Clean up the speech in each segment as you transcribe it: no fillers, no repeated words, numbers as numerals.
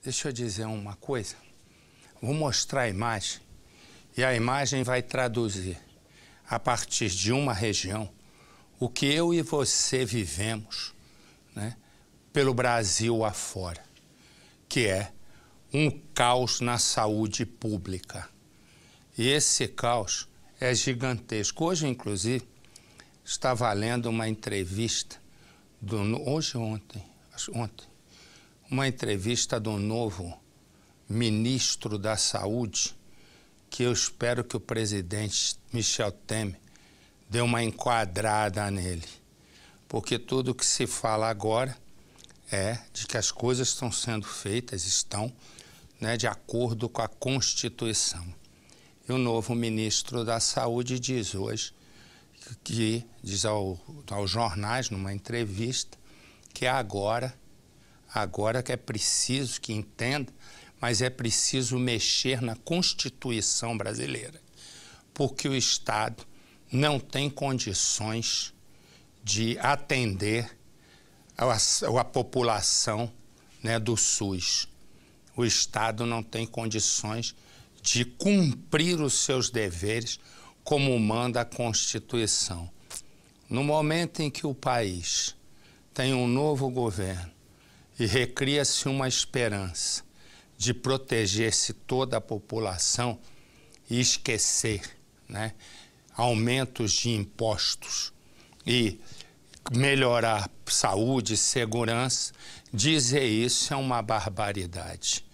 Deixa eu dizer uma coisa. Vou mostrar a imagem e a imagem vai traduzir, a partir de uma região, o que eu e você vivemos, né, pelo Brasil afora, que é um caos na saúde pública. E esse caos é gigantesco. Hoje, inclusive, estava lendo uma entrevista, ontem, uma entrevista do novo ministro da Saúde, que eu espero que o presidente Michel Temer dê uma enquadrada nele. Porque tudo que se fala agora é de que as coisas estão sendo feitas, né, de acordo com a Constituição. E o novo ministro da Saúde diz hoje, diz aos jornais, numa entrevista, que agora que é preciso que entenda, mas é preciso mexer na Constituição brasileira, porque o Estado não tem condições de atender a população, né, do SUS. O Estado não tem condições de cumprir os seus deveres como manda a Constituição. No momento em que o país tem um novo governo e recria-se uma esperança de proteger-se toda a população e esquecer, né, aumentos de impostos e melhorar saúde e segurança, dizer isso é uma barbaridade.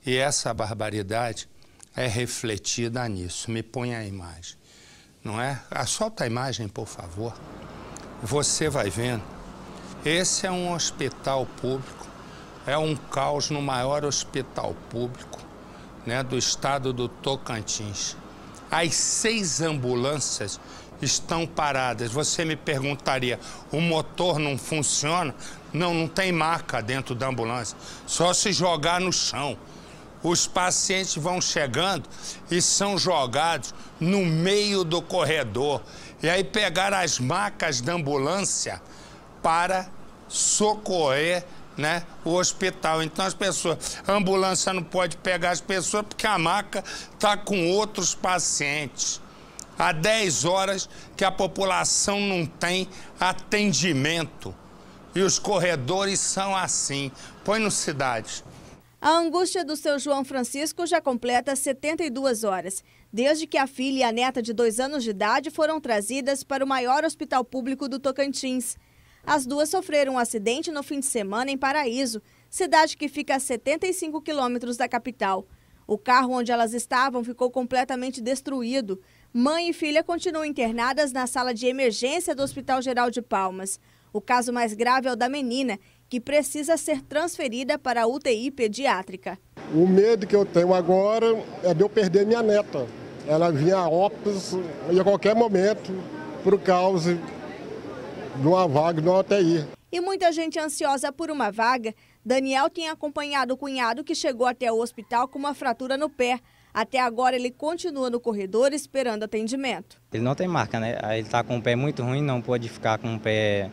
E essa barbaridade é refletida nisso. Me põe a imagem, não é? Solta a imagem, por favor. Você vai vendo. Esse é um hospital público, é um caos no maior hospital público, né, do estado do Tocantins. As 6 ambulâncias estão paradas. Você me perguntaria, o motor não funciona? Não, não tem maca dentro da ambulância, só se jogar no chão. Os pacientes vão chegando e são jogados no meio do corredor. E aí pegaram as macas da ambulância para socorrer, né, o hospital. Então a ambulância não pode pegar as pessoas porque a maca está com outros pacientes. Há 10 horas que a população não tem atendimento. E os corredores são assim. Põe no Cidade. A angústia do seu João Francisco já completa 72 horas, desde que a filha e a neta de 2 anos de idade foram trazidas para o maior hospital público do Tocantins. As duas sofreram um acidente no fim de semana em Paraíso, cidade que fica a 75 quilômetros da capital. O carro onde elas estavam ficou completamente destruído. Mãe e filha continuam internadas na sala de emergência do Hospital Geral de Palmas. O caso mais grave é o da menina, que precisa ser transferida para a UTI pediátrica. O medo que eu tenho agora é de eu perder minha neta. Ela vinha a óbitos e a qualquer momento por causa de uma vaga na UTI. E muita gente ansiosa por uma vaga. Daniel tem acompanhado o cunhado que chegou até o hospital com uma fratura no pé. Até agora ele continua no corredor esperando atendimento. Ele não tem marca, né? Ele está com o pé muito ruim, não pode ficar com o pé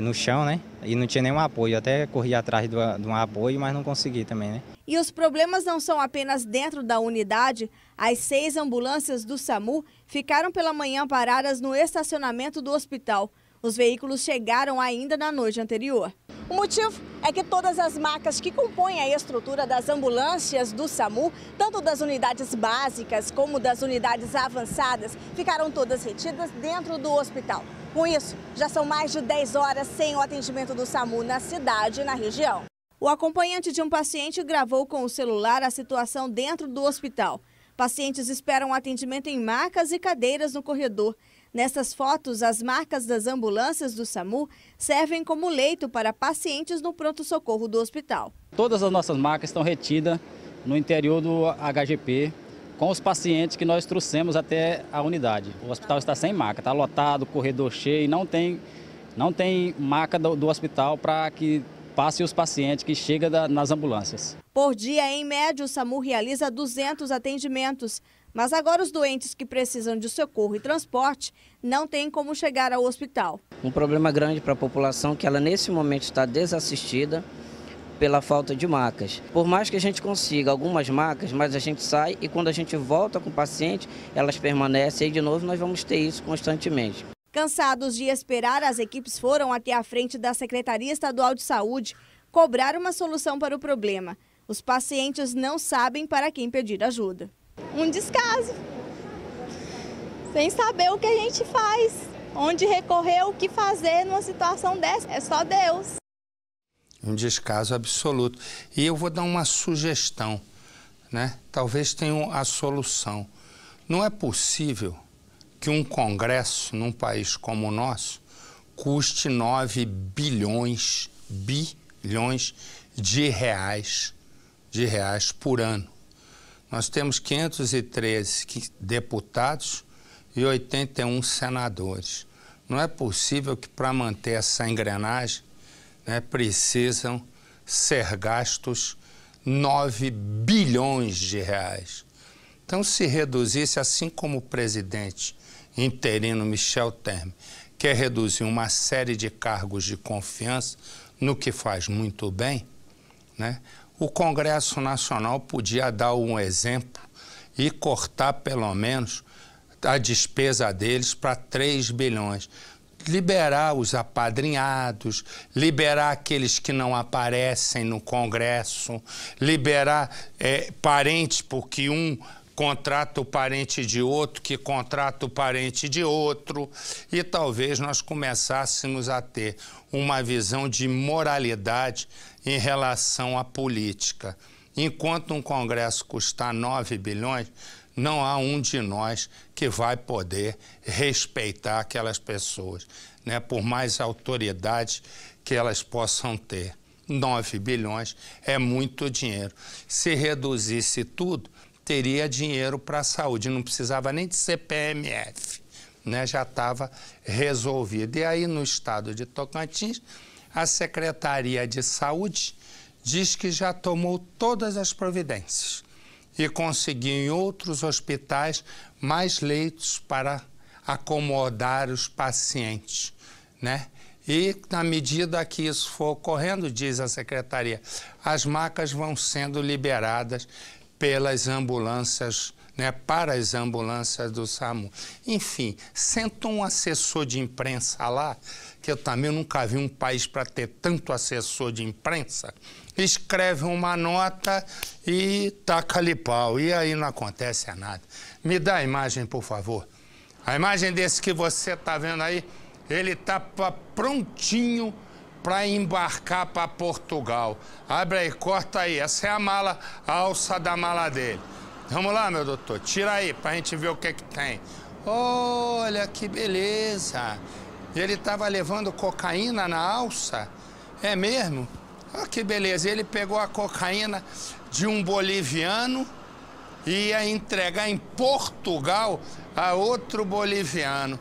no chão, né? E não tinha nenhum apoio. Eu até corri atrás de um apoio, mas não consegui também, né? E os problemas não são apenas dentro da unidade. As 6 ambulâncias do SAMU ficaram pela manhã paradas no estacionamento do hospital. Os veículos chegaram ainda na noite anterior. O motivo é que todas as macas que compõem a estrutura das ambulâncias do SAMU, tanto das unidades básicas como das unidades avançadas, ficaram todas retidas dentro do hospital. Com isso, já são mais de 10 horas sem o atendimento do SAMU na cidade e na região. O acompanhante de um paciente gravou com o celular a situação dentro do hospital. Pacientes esperam atendimento em macas e cadeiras no corredor. Nessas fotos, as marcas das ambulâncias do SAMU servem como leito para pacientes no pronto-socorro do hospital. Todas as nossas marcas estão retidas no interior do HGP, com os pacientes que nós trouxemos até a unidade. O hospital está sem maca, está lotado, corredor cheio, não tem maca do hospital para que passe os pacientes que chegam nas ambulâncias. Por dia, em média, o SAMU realiza 200 atendimentos. Mas agora os doentes que precisam de socorro e transporte não têm como chegar ao hospital. Um problema grande para a população que ela nesse momento está desassistida. pela falta de macas. Por mais que a gente consiga algumas macas, mas a gente sai e quando a gente volta com o paciente, elas permanecem e de novo nós vamos ter isso constantemente. Cansados de esperar, as equipes foram até a frente da Secretaria Estadual de Saúde cobrar uma solução para o problema. Os pacientes não sabem para quem pedir ajuda. Um descaso, sem saber o que a gente faz, onde recorrer, o que fazer numa situação dessa, é só Deus. Um descaso absoluto. E eu vou dar uma sugestão, né? Talvez tenha a solução. Não é possível que um congresso num país como o nosso custe 9 bilhões de reais por ano. Nós temos 513 deputados e 81 senadores. Não é possível que para manter essa engrenagem, né, precisam ser gastos 9 bilhões de reais. Então, se reduzisse, assim como o presidente interino Michel Temer quer reduzir uma série de cargos de confiança, no que faz muito bem, né, o Congresso Nacional podia dar um exemplo e cortar, pelo menos, a despesa deles para 3 bilhões. Liberar os apadrinhados, liberar aqueles que não aparecem no Congresso, liberar parentes, porque um contrata o parente de outro, que contrata o parente de outro, e talvez nós começássemos a ter uma visão de moralidade em relação à política. Enquanto um Congresso custar 9 bilhões, não há um de nós que vai poder respeitar aquelas pessoas, né? Por mais autoridade que elas possam ter. 9 bilhões é muito dinheiro. Se reduzisse tudo, teria dinheiro para a saúde, não precisava nem de CPMF, né? Já estava resolvido. E aí, no estado de Tocantins, a Secretaria de Saúde diz que já tomou todas as providências e conseguiu em outros hospitais mais leitos para acomodar os pacientes, né? E, na medida que isso for ocorrendo, diz a Secretaria, as macas vão sendo liberadas pelas ambulâncias, né, para as ambulâncias do SAMU. Enfim, senta um assessor de imprensa lá, que eu também nunca vi um país para ter tanto assessor de imprensa, escreve uma nota e taca-lhe pau. E aí não acontece nada. Me dá a imagem, por favor. A imagem desse que você está vendo aí, ele está prontinho para embarcar para Portugal. Abre aí, corta aí. Essa é a mala, a alça da mala dele. Vamos lá, meu doutor, tira aí para a gente ver o que tem. Olha que beleza. Ele estava levando cocaína na alça? É mesmo? Olha que beleza. Ele pegou a cocaína de um boliviano e ia entregar em Portugal a outro boliviano.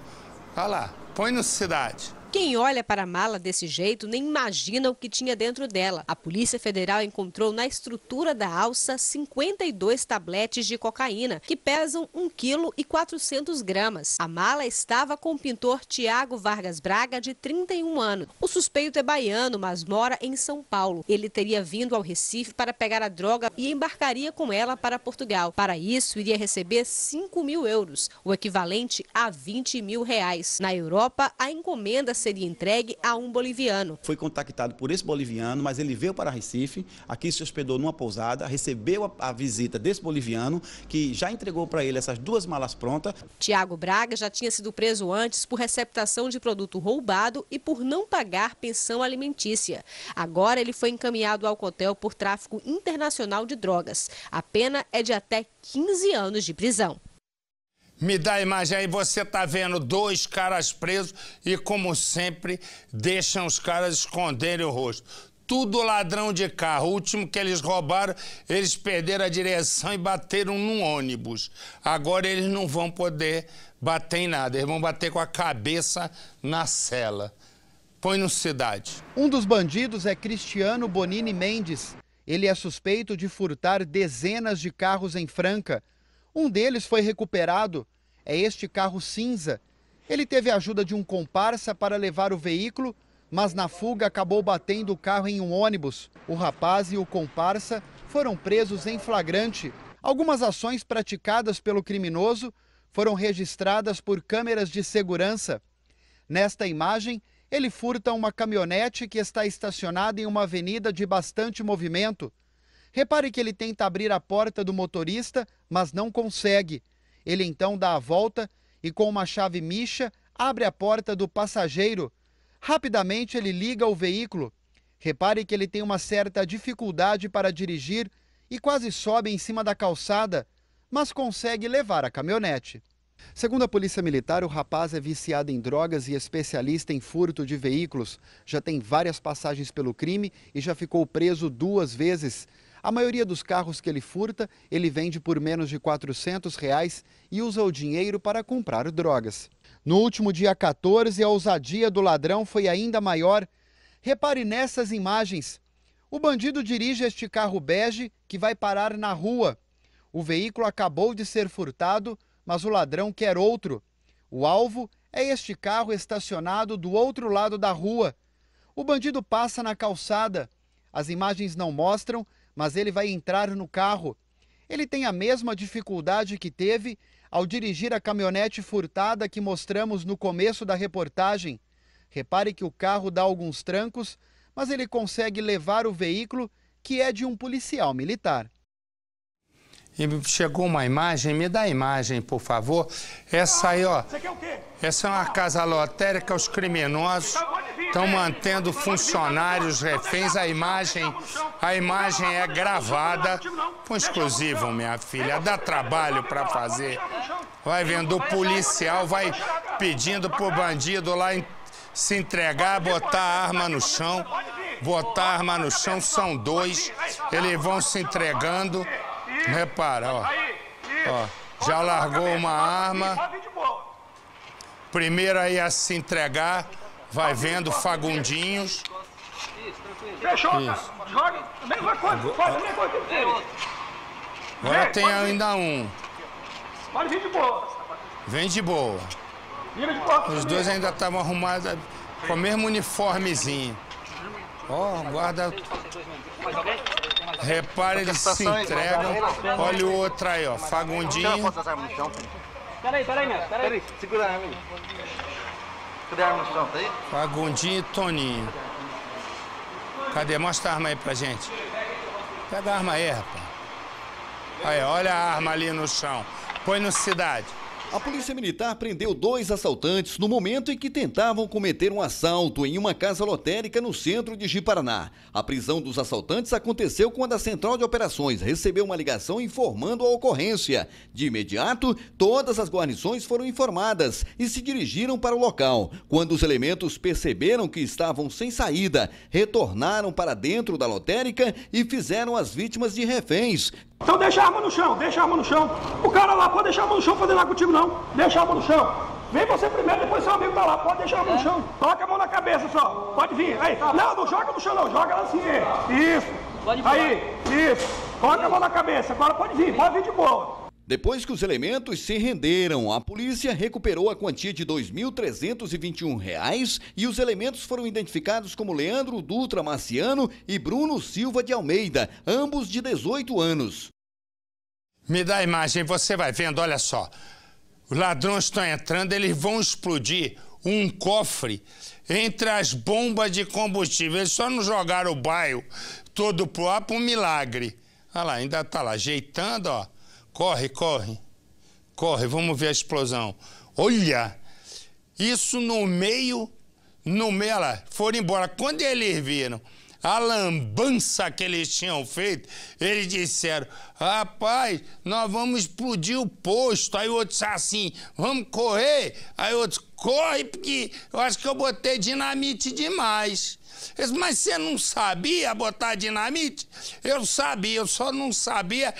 Olha lá, põe no Cidade. Quem olha para a mala desse jeito nem imagina o que tinha dentro dela. A Polícia Federal encontrou na estrutura da alça 52 tabletes de cocaína, que pesam 1,4 kg. A mala estava com o pintor Tiago Vargas Braga, de 31 anos. O suspeito é baiano, mas mora em São Paulo. Ele teria vindo ao Recife para pegar a droga e embarcaria com ela para Portugal. Para isso, iria receber 5 mil euros, o equivalente a 20 mil reais. Na Europa, a encomenda seria entregue a um boliviano. Foi contactado por esse boliviano, mas ele veio para Recife, aqui se hospedou numa pousada, recebeu a visita desse boliviano, que já entregou para ele essas 2 malas prontas. Tiago Braga já tinha sido preso antes por receptação de produto roubado e por não pagar pensão alimentícia. Agora ele foi encaminhado ao Cotel por tráfico internacional de drogas. A pena é de até 15 anos de prisão. Me dá a imagem aí, você tá vendo 2 caras presos e, como sempre, deixam os caras esconderem o rosto. Tudo ladrão de carro. O último que eles roubaram, eles perderam a direção e bateram num ônibus. Agora eles não vão poder bater em nada, eles vão bater com a cabeça na cela. Põe no Cidade. Um dos bandidos é Cristiano Bonini Mendes. Ele é suspeito de furtar dezenas de carros em Franca. Um deles foi recuperado, é este carro cinza. Ele teve a ajuda de um comparsa para levar o veículo, mas na fuga acabou batendo o carro em um ônibus. O rapaz e o comparsa foram presos em flagrante. Algumas ações praticadas pelo criminoso foram registradas por câmeras de segurança. Nesta imagem, ele furta uma caminhonete que está estacionada em uma avenida de bastante movimento. Repare que ele tenta abrir a porta do motorista, mas não consegue. Ele então dá a volta e com uma chave micha abre a porta do passageiro. Rapidamente ele liga o veículo. Repare que ele tem uma certa dificuldade para dirigir e quase sobe em cima da calçada, mas consegue levar a caminhonete. Segundo a Polícia Militar, o rapaz é viciado em drogas e especialista em furto de veículos. Já tem várias passagens pelo crime e já ficou preso 2 vezes. A maioria dos carros que ele furta, ele vende por menos de R$400 e usa o dinheiro para comprar drogas. No último dia 14, a ousadia do ladrão foi ainda maior. Repare nessas imagens. O bandido dirige este carro bege que vai parar na rua. O veículo acabou de ser furtado, mas o ladrão quer outro. O alvo é este carro estacionado do outro lado da rua. O bandido passa na calçada. As imagens não mostram, mas ele vai entrar no carro. Ele tem a mesma dificuldade que teve ao dirigir a caminhonete furtada que mostramos no começo da reportagem. Repare que o carro dá alguns trancos, mas ele consegue levar o veículo, que é de um policial militar. E chegou uma imagem, me dá a imagem, por favor. Essa aí, ó. Essa é uma casa lotérica, os criminosos estão mantendo funcionários, reféns. A imagem é gravada. Com exclusivo, minha filha. Dá trabalho para fazer. Vai vendo, o policial vai pedindo pro bandido lá se entregar, botar a arma no chão. Botar a arma no chão, são 2. Eles vão se entregando. Repara, ó, já largou uma arma. Primeiro aí a se entregar, vai vendo Fagundinhos. Fechou, isso. Joga, mesma coisa, Agora tem ainda um. Pode vir de boa. Vem de boa. Vira de boa. Os 2 ainda estavam arrumados com o mesmo uniformezinho. Ó, guarda. Repare, eles se entregam. Olha o outro aí, ó. Fagundinho. Peraí, Neto. Peraí, segura a arma aí. Cadê a arma no chão? Tá aí? Fagundinho e Toninho. Cadê? Mostra a arma aí pra gente. Pega a arma aí, rapaz. Aí, olha a arma ali no chão. Põe no Cidade. A Polícia Militar prendeu 2 assaltantes no momento em que tentavam cometer um assalto em uma casa lotérica no centro de Ji-Paraná. A prisão dos assaltantes aconteceu quando a Central de Operações recebeu uma ligação informando a ocorrência. De imediato, todas as guarnições foram informadas e se dirigiram para o local. Quando os elementos perceberam que estavam sem saída, retornaram para dentro da lotérica e fizeram as vítimas de reféns. Então deixa a arma no chão, O cara lá pode deixar a arma no chão, fazer lá contigo não. Deixa a arma no chão. Vem você primeiro, depois seu amigo tá lá. Pode deixar a arma no chão. Coloca a mão na cabeça só. Pode vir. Aí. Não joga no chão não, joga lá assim. Isso. Aí, isso. Coloca a mão na cabeça. Agora pode vir de boa. Depois que os elementos se renderam, a polícia recuperou a quantia de R$ 2.321 e os elementos foram identificados como Leandro Dutra Marciano e Bruno Silva de Almeida, ambos de 18 anos. Me dá a imagem, você vai vendo, olha só. Os ladrões estão entrando, eles vão explodir um cofre entre as bombas de combustível. Eles só não jogaram o bairro todo pro ar por um milagre. Olha lá, ainda tá lá, ajeitando, ó. Corre, vamos ver a explosão. Olha, isso no meio, olha lá, foram embora. Quando eles viram a lambança que eles tinham feito, eles disseram, rapaz, nós vamos explodir o posto. Aí o outro disse assim, vamos correr. Aí o outro, corre, porque eu acho que eu botei dinamite demais. Mas você não sabia botar dinamite? Eu sabia, eu só não sabia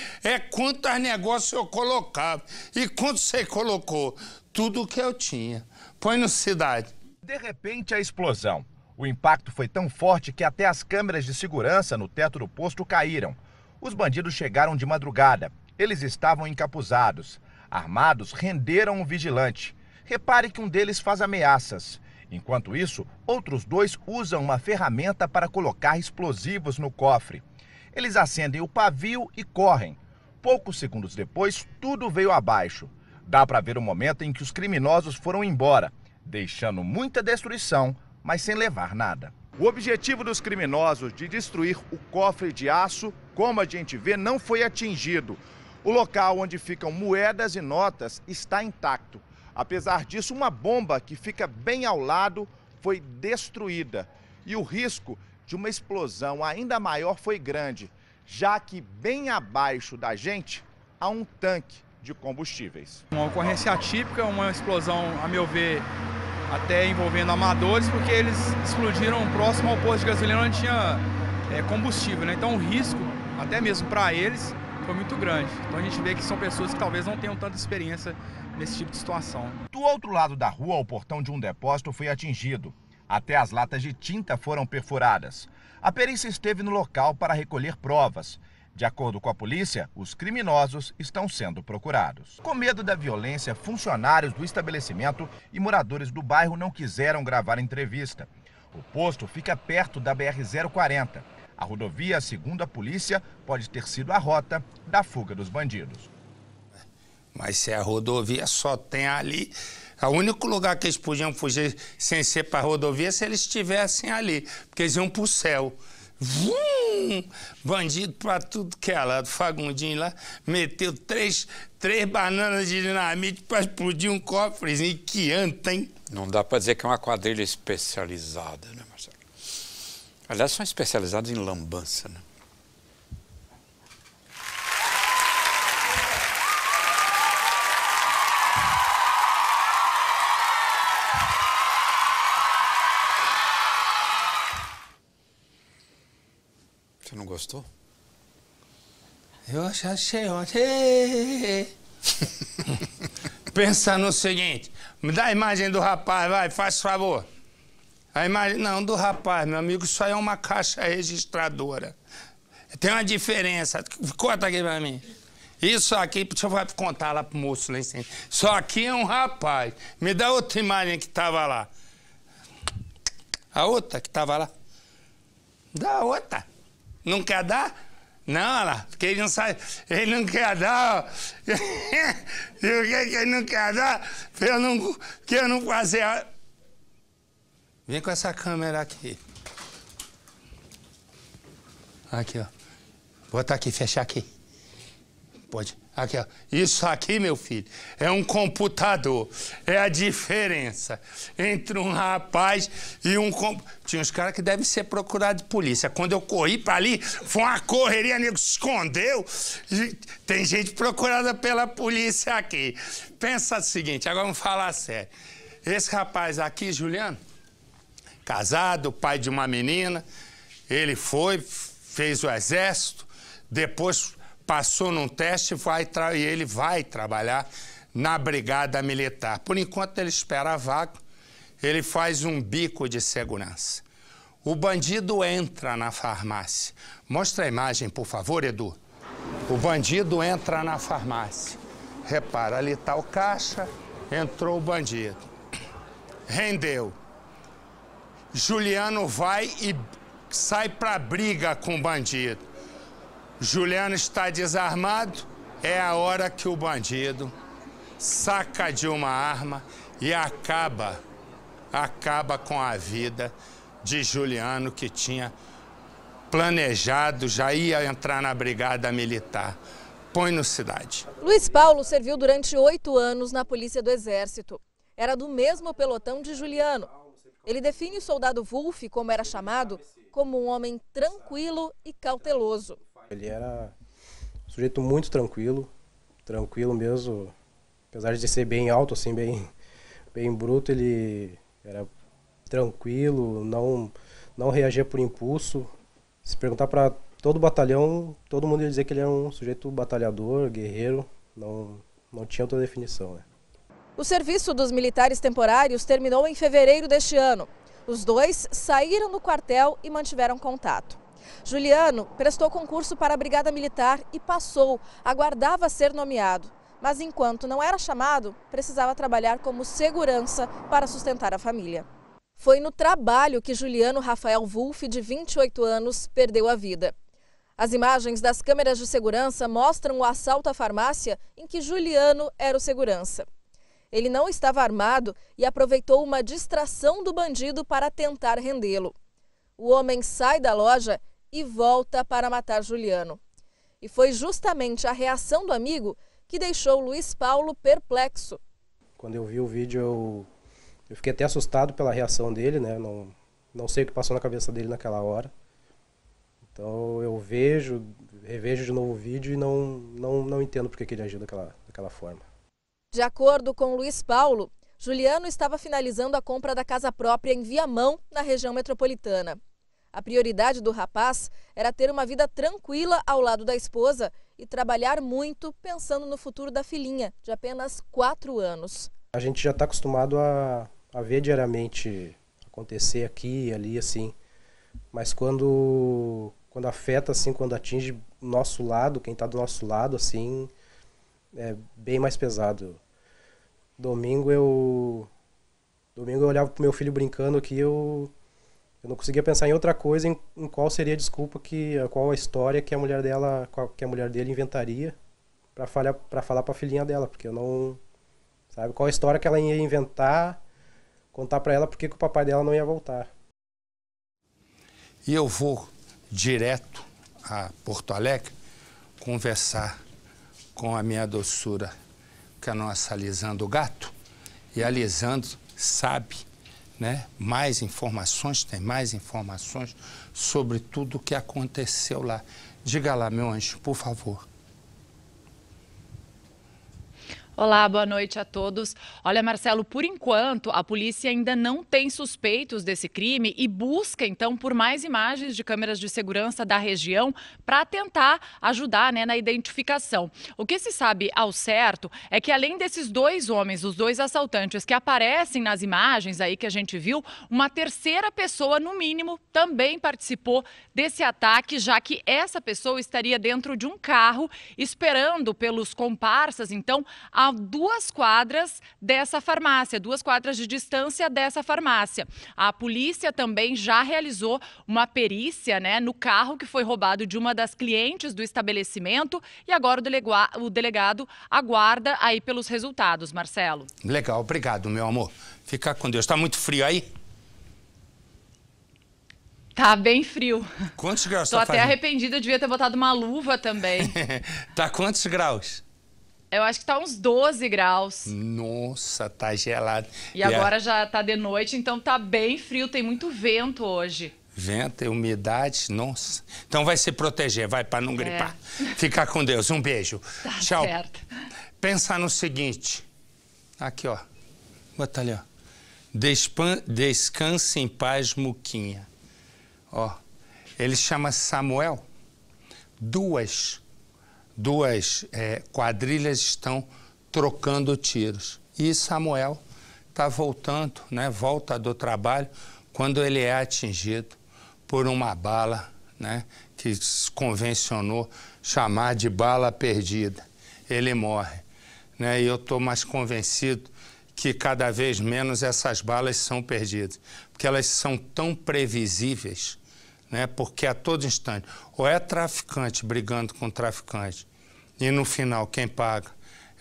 quantos negócios eu colocava. E quanto você colocou? Tudo que eu tinha. Põe no Cidade. De repente, a explosão. O impacto foi tão forte que até as câmeras de segurança no teto do posto caíram. Os bandidos chegaram de madrugada. Eles estavam encapuzados. Armados, renderam um vigilante. Repare que um deles faz ameaças. Enquanto isso, outros 2 usam uma ferramenta para colocar explosivos no cofre. Eles acendem o pavio e correm. Poucos segundos depois, tudo veio abaixo. Dá para ver o momento em que os criminosos foram embora, deixando muita destruição, mas sem levar nada. O objetivo dos criminosos de destruir o cofre de aço, como a gente vê, não foi atingido. O local onde ficam moedas e notas está intacto. Apesar disso, uma bomba que fica bem ao lado foi destruída. E o risco de uma explosão ainda maior foi grande, já que bem abaixo da gente há um tanque de combustíveis. Uma ocorrência atípica, uma explosão, a meu ver, até envolvendo amadores, porque eles explodiram próximo ao posto de gasolina onde tinha combustível, né? Então o risco, até mesmo para eles, foi muito grande. Então a gente vê que são pessoas que talvez não tenham tanta experiência nesse tipo de situação. Do outro lado da rua, o portão de um depósito foi atingido. Até as latas de tinta foram perfuradas. A perícia esteve no local para recolher provas. De acordo com a polícia, os criminosos estão sendo procurados. Com medo da violência, funcionários do estabelecimento e moradores do bairro não quiseram gravar a entrevista. O posto fica perto da BR-040. A rodovia, segundo a polícia, pode ter sido a rota da fuga dos bandidos. Mas se a rodovia só tem ali, o único lugar que eles podiam fugir sem ser para a rodovia se eles estivessem ali, porque eles iam para o céu. Bandido para tudo que é lado. Fagundinho lá meteu três bananas de dinamite para explodir um cofrezinho que anta, hein? Não dá para dizer que é uma quadrilha especializada, né, Marcelo? Aliás, são especializados em lambança, né? Você não gostou? Eu já achei ontem. Pensa no seguinte, me dá a imagem do rapaz, vai, faz favor. A imagem, não, do rapaz, meu amigo, isso aí é uma caixa registradora. Tem uma diferença, conta aqui pra mim. Isso aqui, deixa eu contar lá pro moço lá em cima. Isso aqui é um rapaz. Me dá outra imagem que tava lá. A outra que tava lá. Dá outra. Não quer dar? Não, olha lá, porque ele não sabe, ele não quer dar, ó. E o que ele não quer dar? Que eu não fazer. Vem com essa câmera aqui. Aqui, ó. Botar aqui, fechar aqui. Pode. Aqui, ó. Isso aqui, meu filho, é um computador. É a diferença entre um rapaz e um... Tinha uns caras que devem ser procurados de polícia. Quando eu corri pra ali, foi uma correria, nego se escondeu. Tem gente procurada pela polícia aqui. Pensa o seguinte, agora vamos falar sério. Esse rapaz aqui, Juliano, casado, pai de uma menina, ele foi, fez o exército, depois... passou num teste e ele vai trabalhar na Brigada Militar. Por enquanto ele espera a vaga, ele faz um bico de segurança. O bandido entra na farmácia. Mostra a imagem, por favor, Edu. O bandido entra na farmácia. Repara, ali está o caixa, entrou o bandido. Rendeu. Juliano vai e sai pra briga com o bandido. Juliano está desarmado, é a hora que o bandido saca de uma arma e acaba com a vida de Juliano, que tinha planejado, já ia entrar na Brigada Militar. Põe no Cidade. Luiz Paulo serviu durante 8 anos na Polícia do Exército. Era do mesmo pelotão de Juliano. Ele define o soldado Wolf, como era chamado, como um homem tranquilo e cauteloso. Ele era um sujeito muito tranquilo mesmo, apesar de ser bem alto, assim, bem bruto, ele era tranquilo, não reagia por impulso. Se perguntar para todo o batalhão, todo mundo ia dizer que ele era um sujeito batalhador, guerreiro, não tinha outra definição, né? O serviço dos militares temporários terminou em fevereiro deste ano. Os dois saíram do quartel e mantiveram contato. Juliano prestou concurso para a Brigada Militar e passou, aguardava ser nomeado. Mas enquanto não era chamado, precisava trabalhar como segurança para sustentar a família. Foi no trabalho que Juliano Rafael Wulff, de 28 anos, perdeu a vida. As imagens das câmeras de segurança mostram o assalto à farmácia em que Juliano era o segurança. Ele não estava armado e aproveitou uma distração do bandido para tentar rendê-lo. O homem sai da loja e volta para matar Juliano. E foi justamente a reação do amigo que deixou Luiz Paulo perplexo. Quando eu vi o vídeo, eu fiquei até assustado pela reação dele, né? Não sei o que passou na cabeça dele naquela hora. Então eu revejo de novo o vídeo e não entendo por que ele agiu daquela forma. De acordo com Luiz Paulo, Juliano estava finalizando a compra da casa própria em Viamão, na região metropolitana. A prioridade do rapaz era ter uma vida tranquila ao lado da esposa e trabalhar muito pensando no futuro da filhinha, de apenas 4 anos. A gente já está acostumado a ver diariamente acontecer aqui e ali, assim. Mas quando afeta, assim, quando atinge o nosso lado, quem está do nosso lado, assim, é bem mais pesado. Domingo eu olhava pro meu filho brincando aqui, eu não conseguia pensar em outra coisa, em qual seria a desculpa, qual a história que a mulher dele inventaria para falar para a filhinha dela, porque eu não... Sabe, qual a história que ela ia inventar, contar para ela porque o papai dela não ia voltar. E eu vou direto a Porto Alegre conversar com a minha doçura, que é a nossa Lisandro Gato. E a Lisandro sabe, né, mais informações, tem mais informações sobre tudo o que aconteceu lá. Diga lá, meu anjo, por favor. Olá, boa noite a todos. Olha, Marcelo, por enquanto, a polícia ainda não tem suspeitos desse crime e busca, então, por mais imagens de câmeras de segurança da região para tentar ajudar, né, na identificação. O que se sabe ao certo é que, além desses 2 homens, os 2 assaltantes que aparecem nas imagens aí que a gente viu, uma terceira pessoa, no mínimo, também participou desse ataque, já que essa pessoa estaria dentro de um carro esperando pelos comparsas, então, a 2 quadras dessa farmácia, 2 quadras de distância dessa farmácia. A polícia também já realizou uma perícia, né, no carro que foi roubado de uma das clientes do estabelecimento e agora o delegado aguarda aí pelos resultados, Marcelo. Legal, obrigado, meu amor. Fica com Deus. Tá muito frio aí? Tá bem frio. Quantos graus Tô tá até fazendo? arrependida, devia ter botado uma luva também. Tá quantos graus? Eu acho que tá uns 12 graus. Nossa, tá gelado. E agora já tá de noite, então tá bem frio, tem muito vento hoje. Vento e umidade, nossa. Então vai se proteger, vai, para não gripar. Fica com Deus, um beijo. Tá tchau. Certo. Pensa no seguinte, aqui ó, bota ali ó. Descanse em paz, Muquinha. Ó, ele chama Samuel. Duas quadrilhas estão trocando tiros. E Samuel está voltando, né? Volta do trabalho quando ele é atingido por uma bala, né? Que se convencionou chamar de bala perdida. Ele morre, né? E eu estou mais convencido que cada vez menos essas balas são perdidas, porque elas são tão previsíveis, né? Porque a todo instante, ou é traficante brigando com traficante, e no final quem paga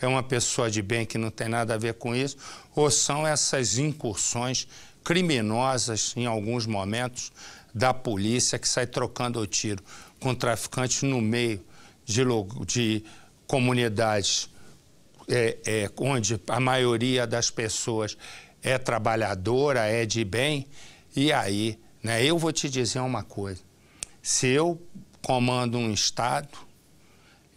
é uma pessoa de bem que não tem nada a ver com isso, ou são essas incursões criminosas, em alguns momentos, da polícia que sai trocando o tiro com traficantes no meio de comunidades onde a maioria das pessoas é trabalhadora, é de bem, e aí, né, eu vou te dizer uma coisa, se eu comando um estado,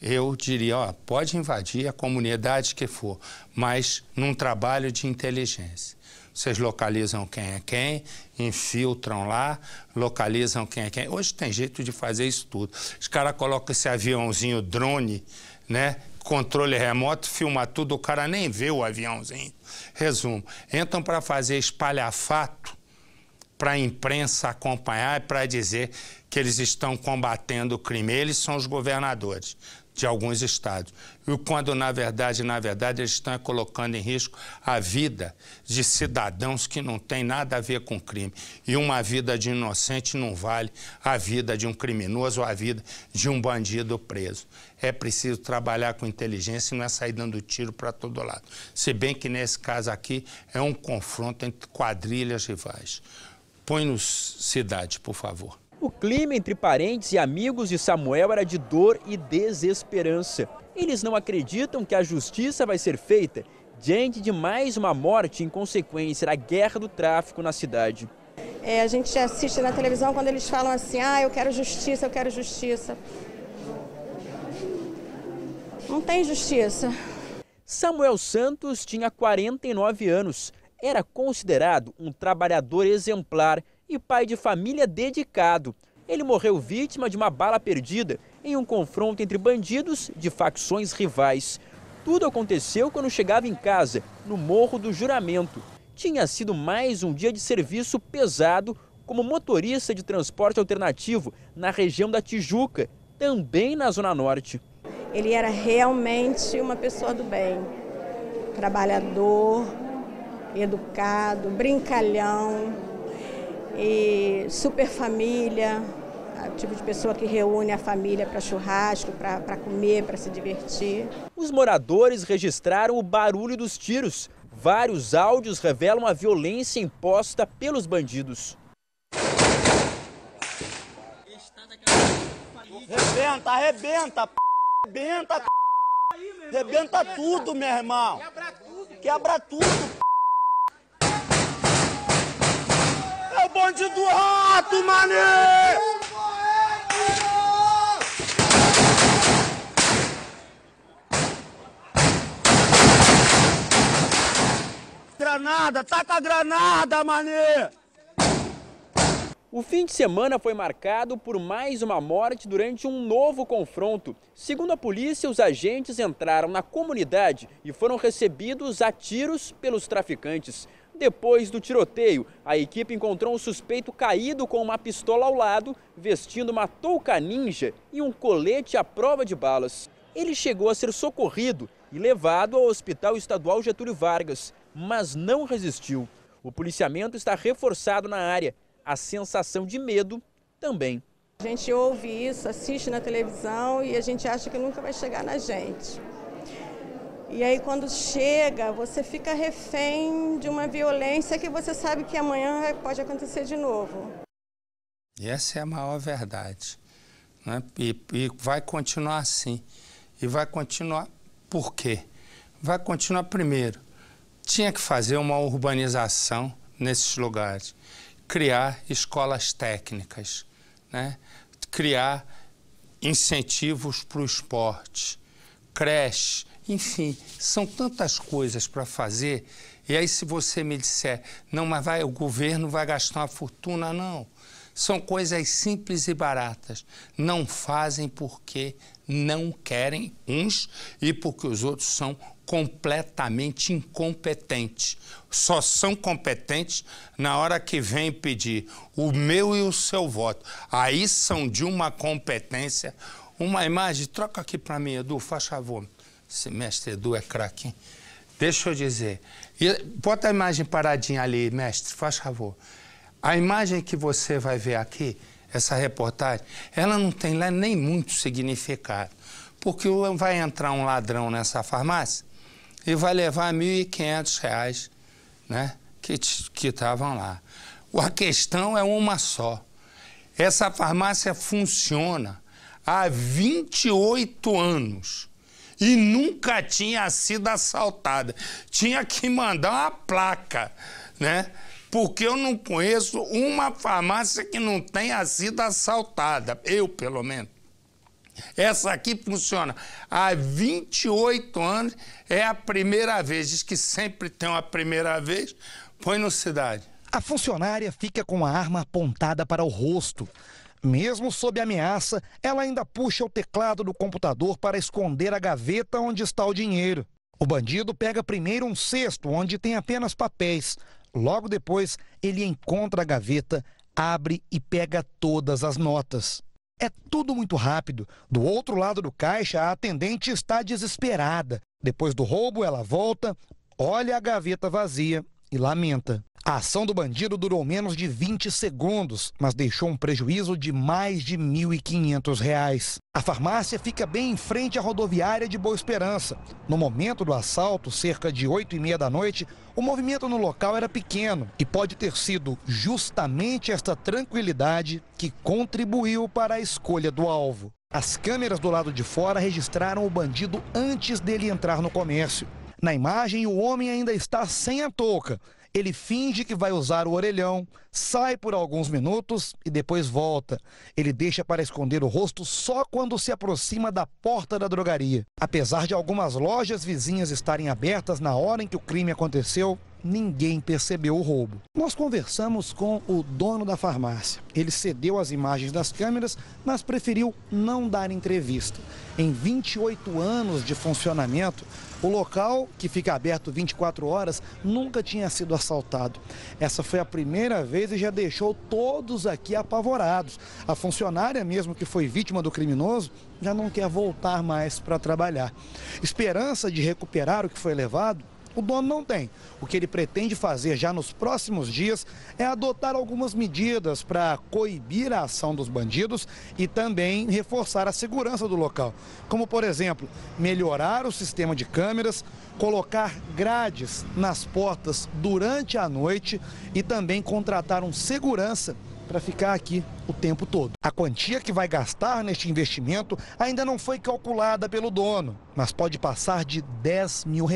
eu diria, ó, pode invadir a comunidade que for, mas num trabalho de inteligência. Vocês localizam quem é quem, infiltram lá, localizam quem é quem. Hoje tem jeito de fazer isso tudo. Os caras colocam esse aviãozinho drone, né? Controle remoto, filma tudo, o cara nem vê o aviãozinho. Resumo, entram para fazer espalhafato, para a imprensa acompanhar e para dizer que eles estão combatendo o crime. Eles são os governadores. de alguns estados. E quando, na verdade, eles estão colocando em risco a vida de cidadãos que não tem nada a ver com crime. E uma vida de inocente não vale a vida de um criminoso ou a vida de um bandido preso. É preciso trabalhar com inteligência e não é sair dando tiro para todo lado. Se bem que, nesse caso aqui, é um confronto entre quadrilhas rivais. Põe-nos Cidade, por favor. O clima entre parentes e amigos de Samuel era de dor e desesperança. Eles não acreditam que a justiça vai ser feita diante de mais uma morte em consequência da guerra do tráfico na cidade. A gente assiste na televisão quando eles falam assim, eu quero justiça, eu quero justiça. Não tem justiça. Samuel Santos tinha 49 anos. Era considerado um trabalhador exemplar e pai de família dedicado. Ele morreu vítima de uma bala perdida em um confronto entre bandidos de facções rivais. Tudo aconteceu quando chegava em casa, no Morro do Juramento. Tinha sido mais um dia de serviço pesado como motorista de transporte alternativo na região da Tijuca, também na Zona Norte. Ele era realmente uma pessoa do bem, trabalhador, educado, brincalhão e super família, o tipo de pessoa que reúne a família para churrasco, para comer, para se divertir. Os moradores registraram o barulho dos tiros. Vários áudios revelam a violência imposta pelos bandidos. Rebenta, arrebenta, rebenta, rebenta tudo, meu irmão. Quebra tudo. É o bonde do rato, mané! Granada, taca a granada, mané! O fim de semana foi marcado por mais uma morte durante um novo confronto. Segundo a polícia, os agentes entraram na comunidade e foram recebidos a tiros pelos traficantes. Depois do tiroteio, a equipe encontrou um suspeito caído com uma pistola ao lado, vestindo uma touca ninja e um colete à prova de balas. Ele chegou a ser socorrido e levado ao Hospital Estadual Getúlio Vargas, mas não resistiu. O policiamento está reforçado na área. A sensação de medo também. A gente ouve isso, assiste na televisão e a gente acha que nunca vai chegar na gente. E aí quando chega, você fica refém de uma violência que você sabe que amanhã pode acontecer de novo. E essa é a maior verdade, né? E vai continuar assim. E vai continuar por quê? Vai continuar primeiro. Tinha que fazer uma urbanização nesses lugares. Criar escolas técnicas, né? Criar incentivos para o esporte, creche, enfim, são tantas coisas para fazer. E aí se você me disser, não, mas o governo vai gastar uma fortuna, não. São coisas simples e baratas. Não fazem porque não querem uns e porque os outros são completamente incompetentes. Só são competentes na hora que vem pedir o meu e o seu voto. Aí são de uma competência. Uma imagem, troca aqui para mim, Edu, faz favor. Esse mestre Edu é craque, hein? Deixa eu dizer. Bota a imagem paradinha ali, mestre, faz favor. A imagem que você vai ver aqui, essa reportagem, ela não tem lá nem muito significado. Porque vai entrar um ladrão nessa farmácia e vai levar R$1.500, né, que estavam lá. A questão é uma só. Essa farmácia funciona há 28 anos e nunca tinha sido assaltada. Tinha que mandar uma placa, né? Porque eu não conheço uma farmácia que não tenha sido assaltada. Eu, pelo menos. Essa aqui funciona há 28 anos, é a primeira vez. Diz que sempre tem uma primeira vez. Põe no Cidade. A funcionária fica com a arma apontada para o rosto. Mesmo sob ameaça, ela ainda puxa o teclado do computador para esconder a gaveta onde está o dinheiro. O bandido pega primeiro um cesto onde tem apenas papéis. Logo depois, ele encontra a gaveta, abre e pega todas as notas. É tudo muito rápido. Do outro lado do caixa, a atendente está desesperada. Depois do roubo, ela volta, olha a gaveta vazia e lamenta. A ação do bandido durou menos de 20 segundos, mas deixou um prejuízo de mais de R$ 1.500. A farmácia fica bem em frente à rodoviária de Boa Esperança. No momento do assalto, cerca de 8h30 da noite, o movimento no local era pequeno e pode ter sido justamente esta tranquilidade que contribuiu para a escolha do alvo. As câmeras do lado de fora registraram o bandido antes dele entrar no comércio. Na imagem, o homem ainda está sem a touca. Ele finge que vai usar o orelhão, sai por alguns minutos e depois volta. Ele deixa para esconder o rosto só quando se aproxima da porta da drogaria. Apesar de algumas lojas vizinhas estarem abertas na hora em que o crime aconteceu, ninguém percebeu o roubo. Nós conversamos com o dono da farmácia. Ele cedeu as imagens das câmeras, mas preferiu não dar entrevista. Em 28 anos de funcionamento, o local, que fica aberto 24 horas, nunca tinha sido assaltado. Essa foi a primeira vez e já deixou todos aqui apavorados. A funcionária mesmo que foi vítima do criminoso já não quer voltar mais para trabalhar. Esperança de recuperar o que foi levado, o dono não tem. O que ele pretende fazer já nos próximos dias é adotar algumas medidas para coibir a ação dos bandidos e também reforçar a segurança do local. Como, por exemplo, melhorar o sistema de câmeras, colocar grades nas portas durante a noite e também contratar um segurança para ficar aqui o tempo todo. A quantia que vai gastar neste investimento ainda não foi calculada pelo dono, mas pode passar de R$10 mil.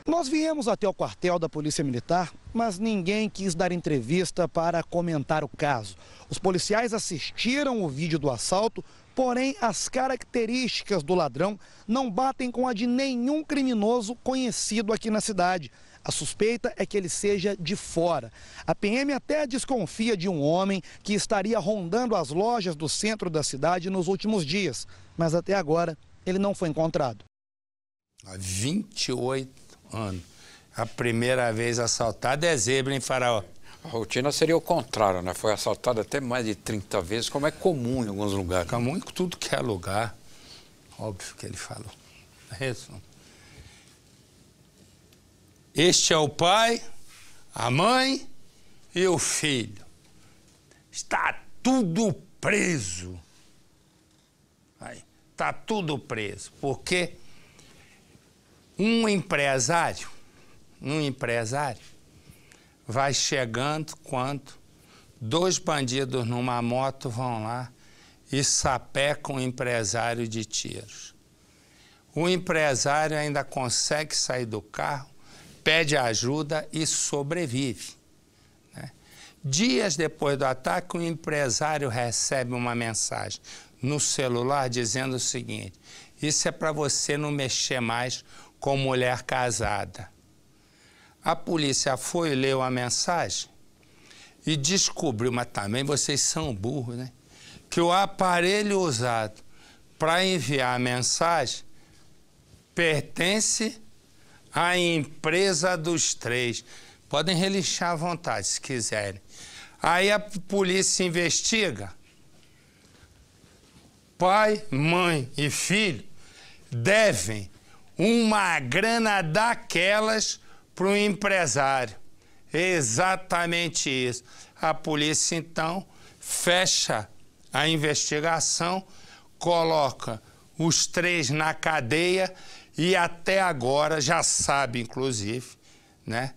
Nós viemos até o quartel da Polícia Militar, mas ninguém quis dar entrevista para comentar o caso. Os policiais assistiram o vídeo do assalto, porém as características do ladrão não batem com a de nenhum criminoso conhecido aqui na cidade. A suspeita é que ele seja de fora. A PM até desconfia de um homem que estaria rondando as lojas do centro da cidade nos últimos dias, mas até agora ele não foi encontrado. Há 28 anos. A primeira vez assaltado é zebra em Faraó. A rotina seria o contrário, né? Foi assaltado até mais de 30 vezes, como é comum em alguns lugares. Comum em tudo que é lugar. Óbvio que ele falou. É isso. Este é o pai, a mãe e o filho. Está tudo preso. Está tudo preso. Porque um empresário vai chegando quando 2 bandidos numa moto vão lá e sapecam o empresário de tiros. O empresário ainda consegue sair do carro, pede ajuda e sobrevive, né? Dias depois do ataque, o empresário recebe uma mensagem no celular dizendo o seguinte: isso é para você não mexer mais com mulher casada. A polícia foi, leu a mensagem e descobriu, mas também vocês são burros, né? Que o aparelho usado para enviar a mensagem pertence à empresa dos 3. Podem relixar à vontade, se quiserem. Aí a polícia investiga. Pai, mãe e filho devem uma grana daquelas para o empresário. Exatamente isso. A polícia, então, fecha a investigação, coloca os 3 na cadeia e até agora já sabe, inclusive, né,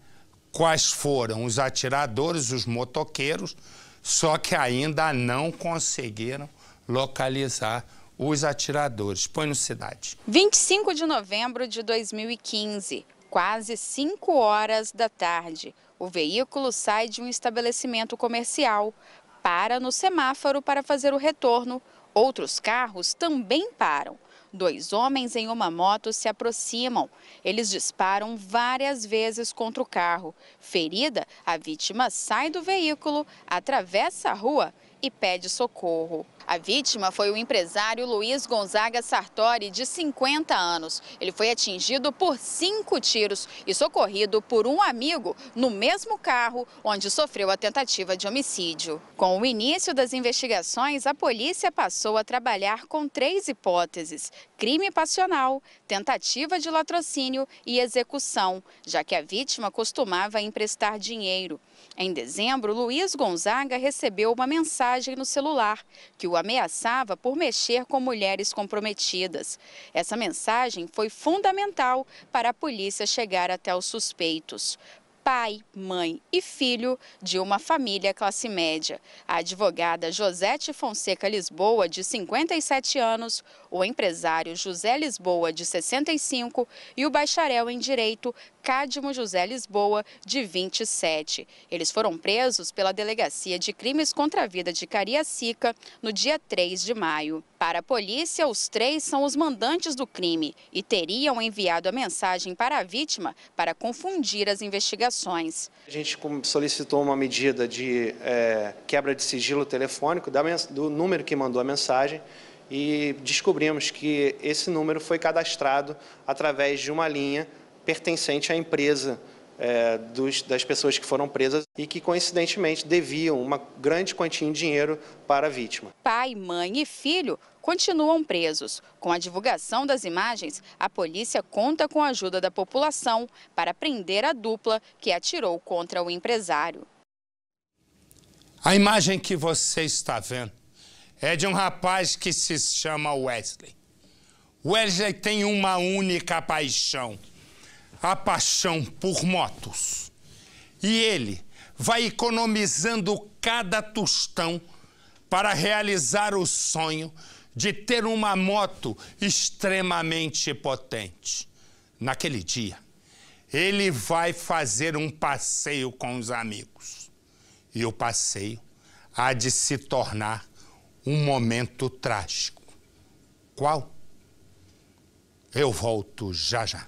quais foram os atiradores, os motoqueiros, só que ainda não conseguiram localizar os atiradores. Põe no Cidade. 25 de novembro de 2015, quase 5 horas da tarde. O veículo sai de um estabelecimento comercial, para no semáforo para fazer o retorno. Outros carros também param. 2 homens em uma moto se aproximam. Eles disparam várias vezes contra o carro. Ferida, a vítima sai do veículo, atravessa a rua e pede socorro. A vítima foi o empresário Luiz Gonzaga Sartori, de 50 anos. Ele foi atingido por 5 tiros e socorrido por um amigo no mesmo carro onde sofreu a tentativa de homicídio. Com o início das investigações, a polícia passou a trabalhar com 3 hipóteses: crime passional, tentativa de latrocínio e execução, já que a vítima costumava emprestar dinheiro. Em dezembro, Luiz Gonzaga recebeu uma mensagem no celular que o ameaçava por mexer com mulheres comprometidas. Essa mensagem foi fundamental para a polícia chegar até os suspeitos. Pai, mãe e filho de uma família classe média. A advogada Josete Fonseca Lisboa, de 57 anos, o empresário José Lisboa, de 65, e o bacharel em Direito Cádimo José Lisboa, de 27. Eles foram presos pela Delegacia de Crimes contra a Vida de Cariacica no dia 3 de maio. Para a polícia, os 3 são os mandantes do crime e teriam enviado a mensagem para a vítima para confundir as investigações. A gente solicitou uma medida de quebra de sigilo telefônico do número que mandou a mensagem e descobrimos que esse número foi cadastrado através de uma linha pertencente à empresa das pessoas que foram presas e que, coincidentemente, deviam uma grande quantia em dinheiro para a vítima. Pai, mãe e filho continuam presos. Com a divulgação das imagens, a polícia conta com a ajuda da população para prender a dupla que atirou contra o empresário. A imagem que você está vendo é de um rapaz que se chama Wesley. Wesley tem uma única paixão: a paixão por motos. E ele vai economizando cada tostão para realizar o sonho de ter uma moto extremamente potente. Naquele dia, ele vai fazer um passeio com os amigos. E o passeio há de se tornar um momento trágico. Qual? Eu volto já já.